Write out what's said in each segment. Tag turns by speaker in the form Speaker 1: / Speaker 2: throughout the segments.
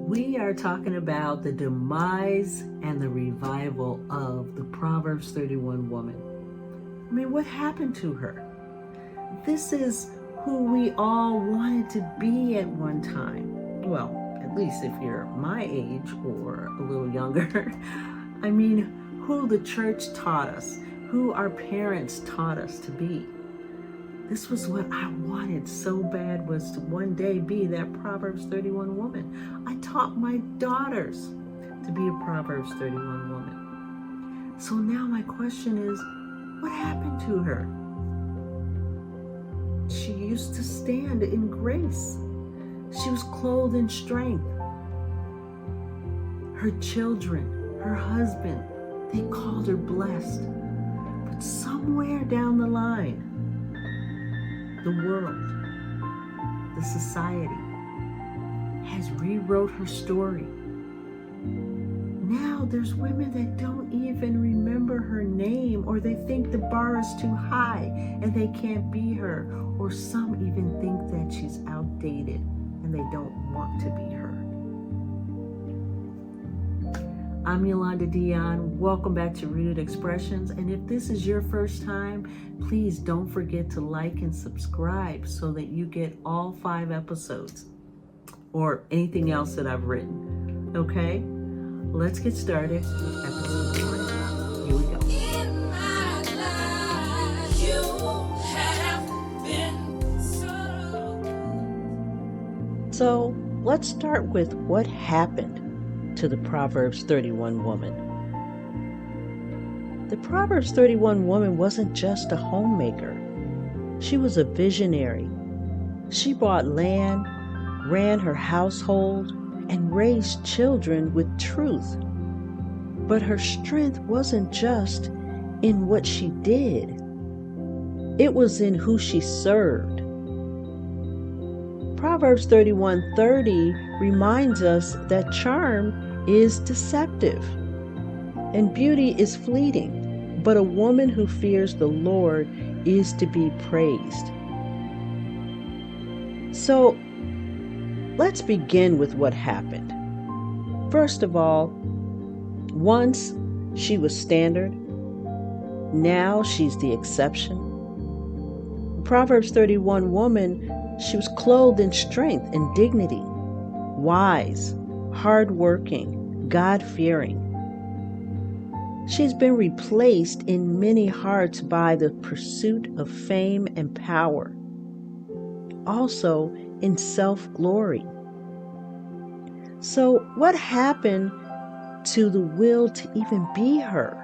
Speaker 1: We are talking about the demise and the revival of the Proverbs 31 woman. I mean, what happened to her? This is who we all wanted to be at one time. Well, at least if you're my age or a little younger. I mean, who the church taught us, who our parents taught us to be. This was what I wanted so bad, was to one day be that Proverbs 31 woman. I taught my daughters to be a Proverbs 31 woman. So now my question is, what happened to her? She used to stand in grace. She was clothed in strength. Her children, her husband, they called her blessed. But somewhere down the line, the world, the society, has rewrote her story. Now there's women that don't even remember her name, or they think the bar is too high and they can't be her, or some even think that she's outdated and they don't want to be her. I'm Yolanda Dion. Welcome back to Rooted Expressions. And if this is your first time, please don't forget to like and subscribe so that you get all 5 episodes or anything else that I've written. Okay? Let's get started with episode 1. Here we go.
Speaker 2: In my life, you have been so.
Speaker 1: So let's start with what happened to the Proverbs 31 woman. The Proverbs 31 woman wasn't just a homemaker. She was a visionary. She bought land, ran her household, and raised children with truth. But her strength wasn't just in what she did. It was in who she served. Proverbs 31:30 reminds us that charm is deceptive and beauty is fleeting, but a woman who fears the Lord is to be praised. So, let's begin with what happened. First of all, once she was standard, now she's the exception. Proverbs 31 woman, she was clothed in strength and dignity, wise, hardworking, God-fearing. She's been replaced in many hearts by the pursuit of fame and power, also in self-glory. So what happened to the will to even be her?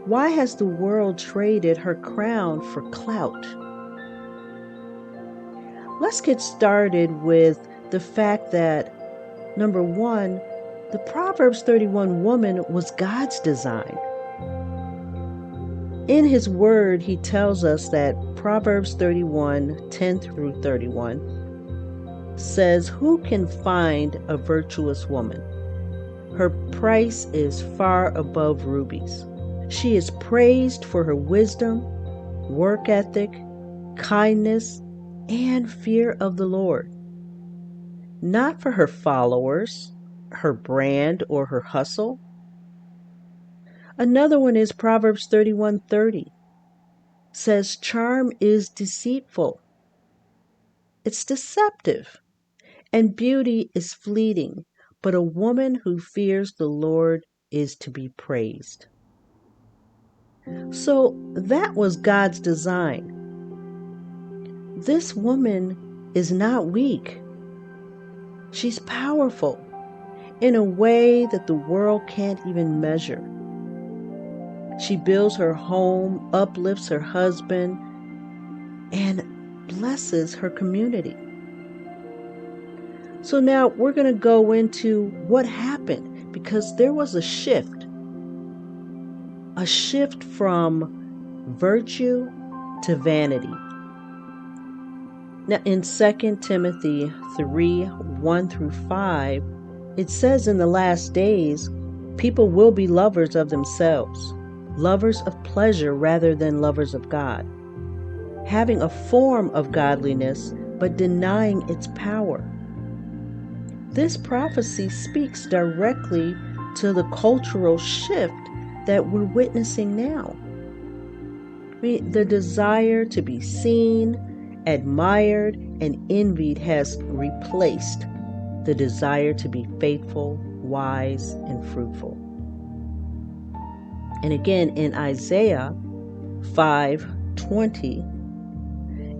Speaker 1: Why has the world traded her crown for clout? Let's get started with the fact that, number 1, the Proverbs 31 woman was God's design. In His Word, He tells us that Proverbs 31:10 through 31 says, "Who can find a virtuous woman? Her price is far above rubies. She is praised for her wisdom, work ethic, kindness, and fear of the Lord. Not for her followers, her brand, or her hustle." Another one is Proverbs 31:30. Says, "Charm is deceitful." It's deceptive. "And beauty is fleeting, but a woman who fears the Lord is to be praised." So that was God's design. This woman is not weak. She's powerful in a way that the world can't even measure. She builds her home, uplifts her husband, and blesses her community. So now we're going to go into what happened, because there was a shift from virtue to vanity. Now in 2 Timothy 3:1 through 5, it says, "In the last days, people will be lovers of themselves, lovers of pleasure rather than lovers of God, having a form of godliness but denying its power. This prophecy speaks directly to the cultural shift that we're witnessing now. The desire to be seen, admired, and envied has replaced the desire to be faithful, wise, and fruitful. And again, in Isaiah 5:20,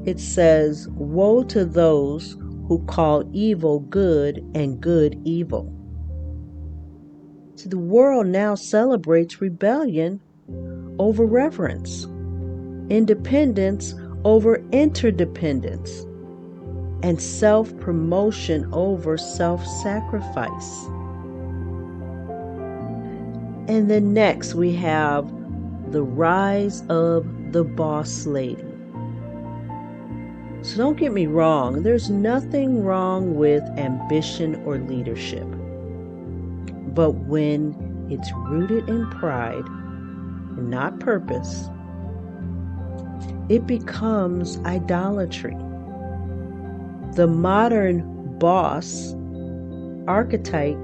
Speaker 1: it says, "Woe to those who call evil good and good evil." See, the world now celebrates rebellion over reverence, independence over interdependence, and self-promotion over self-sacrifice. And then next we have the rise of the boss lady. So don't get me wrong, there's nothing wrong with ambition or leadership. But when it's rooted in pride and not purpose, it becomes idolatry. The modern boss archetype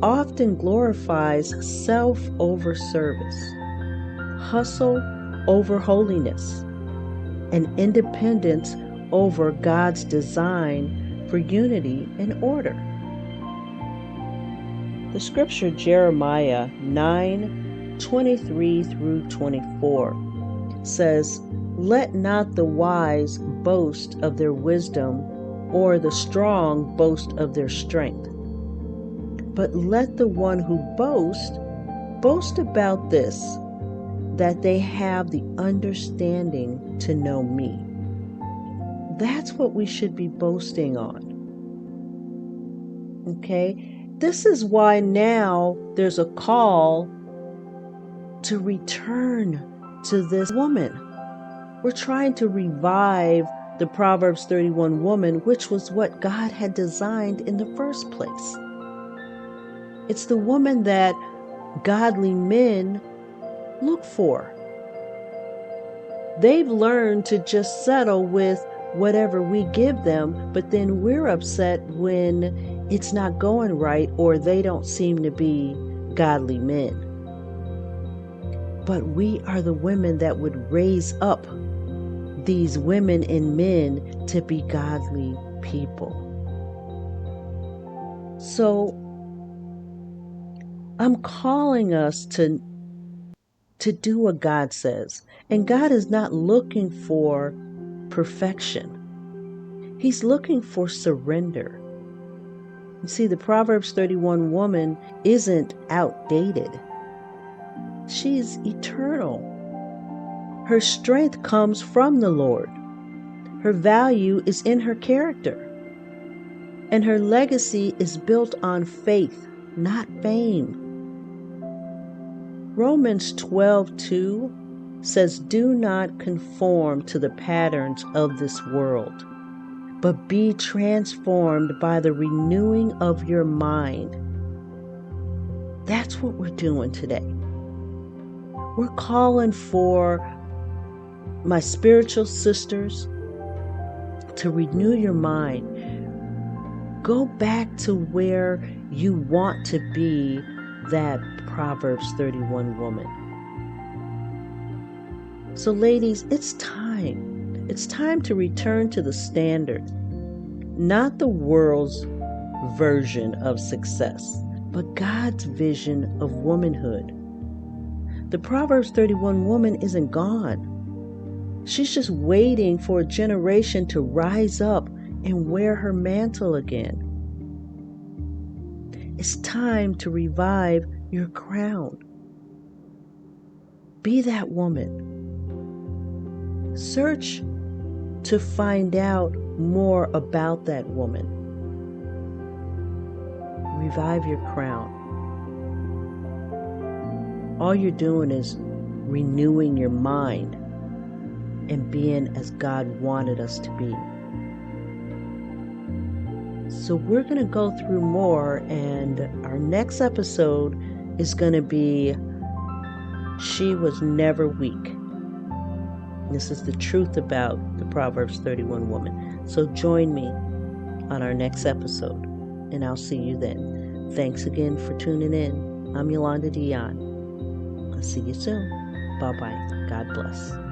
Speaker 1: often glorifies self over service, hustle over holiness, and independence over God's design for unity and order. The scripture Jeremiah 9:23 through 24 says, "Let not the wise boast of their wisdom, or the strong boast of their strength. But let the one who boasts boast about this, that they have the understanding to know me." That's what we should be boasting on. Okay? This is why now there's a call to return to this woman. We're trying to revive the Proverbs 31 woman, which was what God had designed in the first place. It's the woman that godly men look for. They've learned to just settle with whatever we give them, but then we're upset when it's not going right or they don't seem to be godly men. But we are the women that would raise up these women and men to be godly people. So I'm calling us to do what God says. And God is not looking for perfection. He's looking for surrender. You see, the Proverbs 31 woman isn't outdated. She's eternal. Her strength comes from the Lord. Her value is in her character. And her legacy is built on faith, not fame. Romans 12:2 says, "Do not conform to the patterns of this world, but be transformed by the renewing of your mind." That's what we're doing today. We're calling for my spiritual sisters to renew your mind. Go back to where you want to be that Proverbs 31 woman. So ladies, it's time. It's time to return to the standard, not the world's version of success, but God's vision of womanhood. The Proverbs 31 woman isn't gone. She's just waiting for a generation to rise up and wear her mantle again. It's time to revive your crown. Be that woman. Search to find out more about that woman. Revive your crown. All you're doing is renewing your mind and being as God wanted us to be. So we're going to go through more, and our next episode is going to be She Was Never Weak. This is the truth about the Proverbs 31 woman. So join me on our next episode. and I'll see you then. Thanks again for tuning in. I'm Yolanda Dion. I'll see you soon. Bye-bye. God bless.